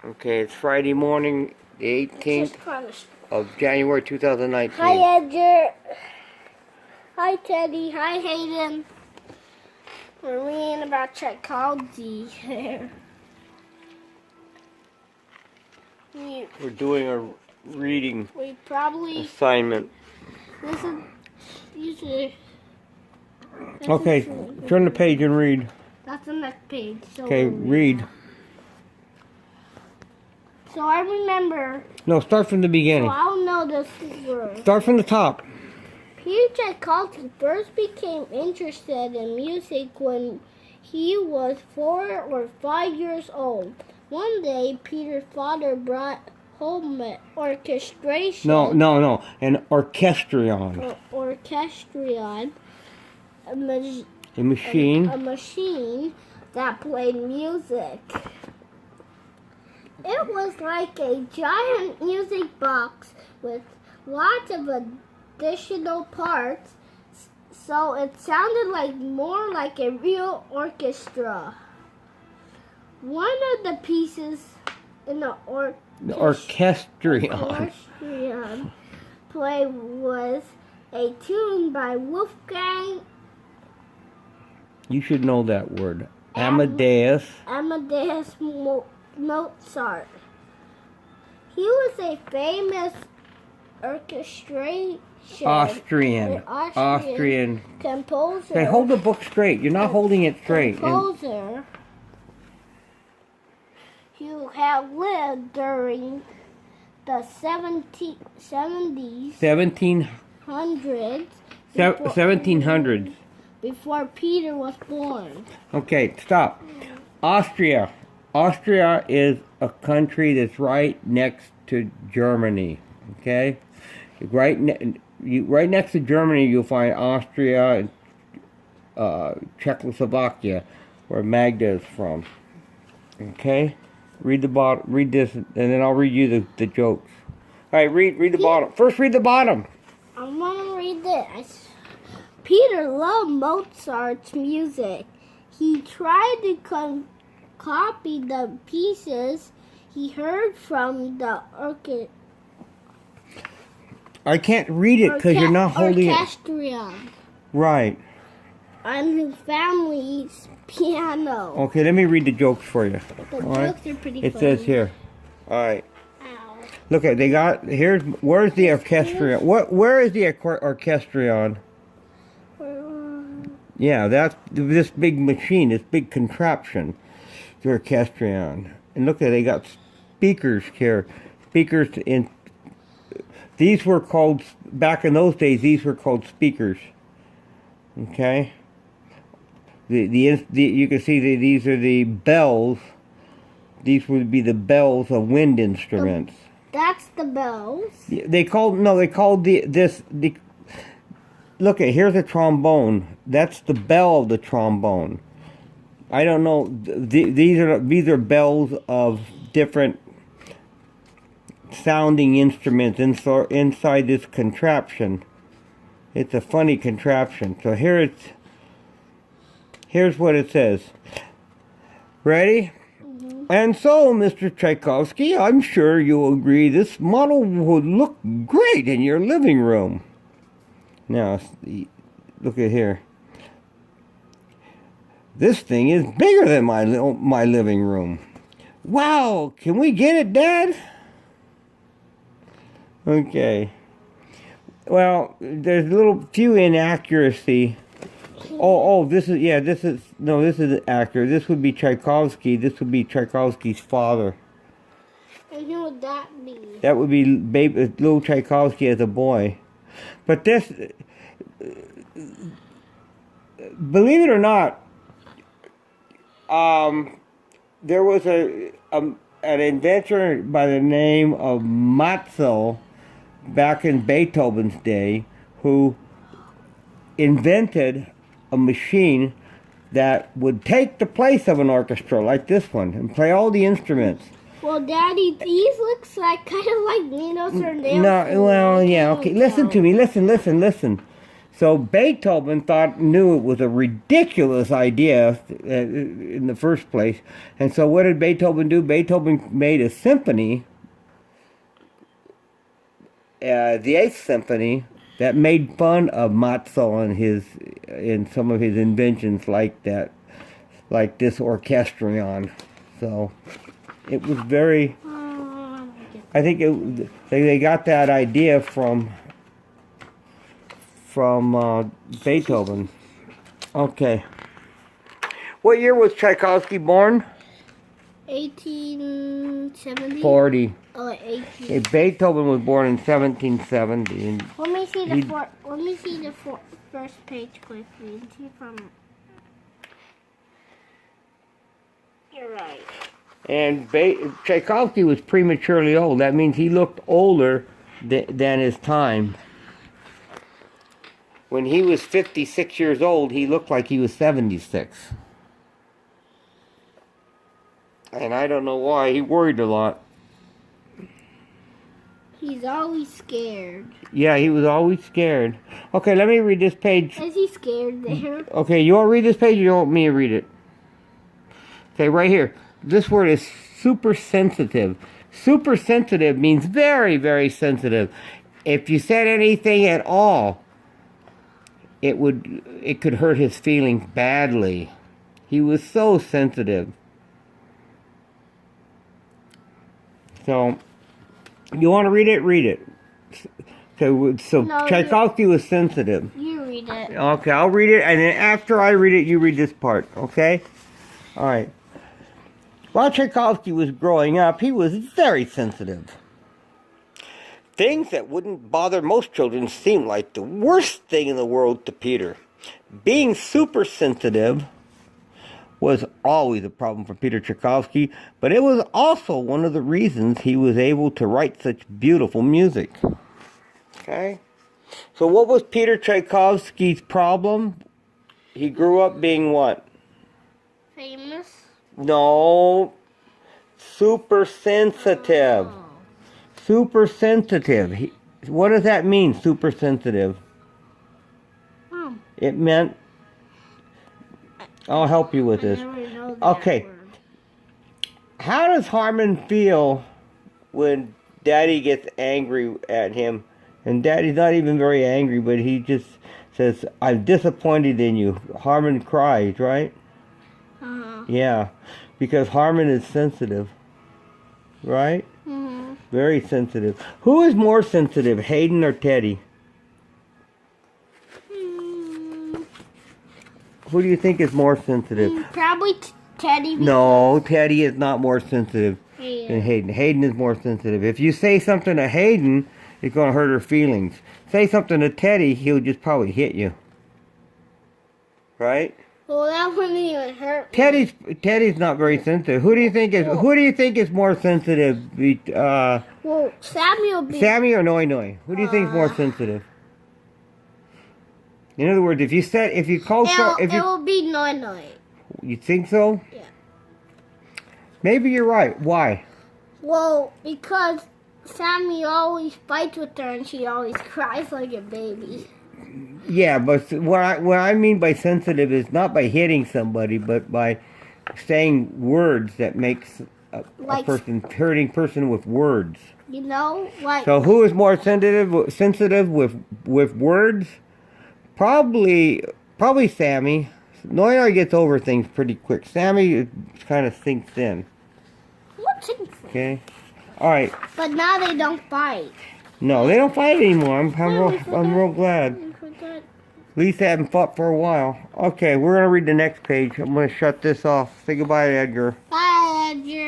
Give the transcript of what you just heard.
Okay, it's Friday morning, the 18th of January 2019. Hi, Edgar. Hi, Teddy. Hi, Hayden. We're reading about psychology here. We're doing a reading We probably assignment. listen. Usually. Okay, turn the page and read. That's the next page. So Okay, we'll read. So I remember. No, start from the beginning. So I'll know this word. Start from the top. Peter Tchaikovsky first became interested in music when he was 4 or 5 years old. One day, Peter's father brought home an orchestration. No, an orchestrion. Orchestrion. A machine that played music. It was like a giant music box with lots of additional parts, so it sounded more like a real orchestra. One of the pieces in the orchestrion play was a tune by Wolfgang. You should know that word. Amadeus Mozart. He was a famous Austrian composer. Okay, hold the book straight. You're not holding it straight. Composer who had lived during the 1700s. Before Peter was born. Okay, stop. Austria. Austria is a country that's right next to Germany. Okay? Right next to Germany, you'll find Austria and Czechoslovakia, where Magda is from. Okay? Read the bottom. Read this, and then I'll read you the jokes. All right, read the bottom. First, read the bottom. I want to read this. Peter loved Mozart's music. He tried to copy the pieces he heard from the orchestra. I can't read it because you're not holding orchestrion. it. Right. On his family's piano. Okay, let me read the jokes for you. The jokes are pretty funny. It says here. All right. Ow. Look at where's the orchestrion? Where is the orchestrion? Yeah, that's this big machine, this big contraption, the orchestrion. And look at they got speakers here. Speakers in. These were called back in those days. These were called speakers. Okay. You can see these are the bells. These would be the bells of wind instruments. That's the bells. They called this. Look at here's a trombone. That's the bell of the trombone. I don't know. These are bells of different sounding instruments inside this contraption. It's a funny contraption. So here's what it says. Ready? Mm-hmm. And so, Mr. Tchaikovsky, I'm sure you'll agree this model would look great in your living room. Now, look at here. This thing is bigger than my living room. Wow, can we get it, Dad? Okay. Well, there's a few inaccuracy. This is accurate. This would be Tchaikovsky. This would be Tchaikovsky's father. And who would that be? That would be little Tchaikovsky as a boy. But this, believe it or not, there was an inventor by the name of Matzel back in Beethoven's day who invented a machine that would take the place of an orchestra like this one and play all the instruments. Well, Daddy, these looks like kind of like Minos or Nails. No, well, yeah, okay. Listen to me. Listen. So Beethoven knew it was a ridiculous idea in the first place. And so what did Beethoven do? Beethoven made a symphony, the Eighth Symphony, that made fun of Mozart and some of his inventions like this orchestrion. So it was very. I think they got that idea from Beethoven. Okay. What year was Tchaikovsky born? 1870. 40. Oh, 18. Okay, Beethoven was born in 1770. And Let me see the first page quickly and see if I'm. You're right. And Tchaikovsky was prematurely old. That means he looked older than his time. When he was 56 years old, he looked like he was 76. And I don't know why. He worried a lot. He's always scared. Yeah, he was always scared. Okay, let me read this page. Is he scared there? Okay, you want to read this page or you want me to read it? Okay, right here. This word is super sensitive. Super sensitive means very, very sensitive. If you said anything at all, it could hurt his feelings badly. He was so sensitive. So, you want to read it? Read it. So No, Tchaikovsky was sensitive. You read it. Okay, I'll read it, and then after I read it, you read this part, okay? All right. While Tchaikovsky was growing up, he was very sensitive. Things that wouldn't bother most children seemed like the worst thing in the world to Peter. Being super sensitive was always a problem for Peter Tchaikovsky, but it was also one of the reasons he was able to write such beautiful music. Okay? So what was Peter Tchaikovsky's problem? He grew up being what? Famous? No. Super sensitive. Oh. Super sensitive. What does that mean, super sensitive? Oh. It meant... I'll help you with this. I never know that Okay. word. How does Harmon feel when Daddy gets angry at him? And Daddy's not even very angry, but he just says, I'm disappointed in you. Harmon cries, right? Uh-huh. Yeah, because Harmon is sensitive, right? Mm-hmm. Very sensitive. Who is more sensitive, Hayden or Teddy? Who do you think is more sensitive? Probably Teddy. No, Teddy is not more sensitive Yeah. than Hayden. Hayden is more sensitive. If you say something to Hayden, it's going to hurt her feelings. Say something to Teddy, he'll just probably hit you. Right? Well, that wouldn't even hurt me. Teddy's not very sensitive. Who do you think is more sensitive? Well, Sammy will be. Sammy or Noi Noi? Who do you think is more sensitive? In other words, if you call It will be Noi Noi. you think so? Yeah. Maybe you're right. Why? Well, because Sammy always fights with her and she always cries like a baby. Yeah, but what I mean by sensitive is not by hitting somebody, but by saying words that makes a hurting person with words. You know, like. So who is more sensitive with words? Probably Sammy. Noi Noi gets over things pretty quick. Sammy kind of sinks in. What sinks in? Okay. All right. But now they don't fight. No, they don't fight anymore. I'm real glad. I forgot. At least they haven't fought for a while. Okay, we're gonna read the next page. I'm gonna shut this off. Say goodbye to Edgar. Bye, Edgar.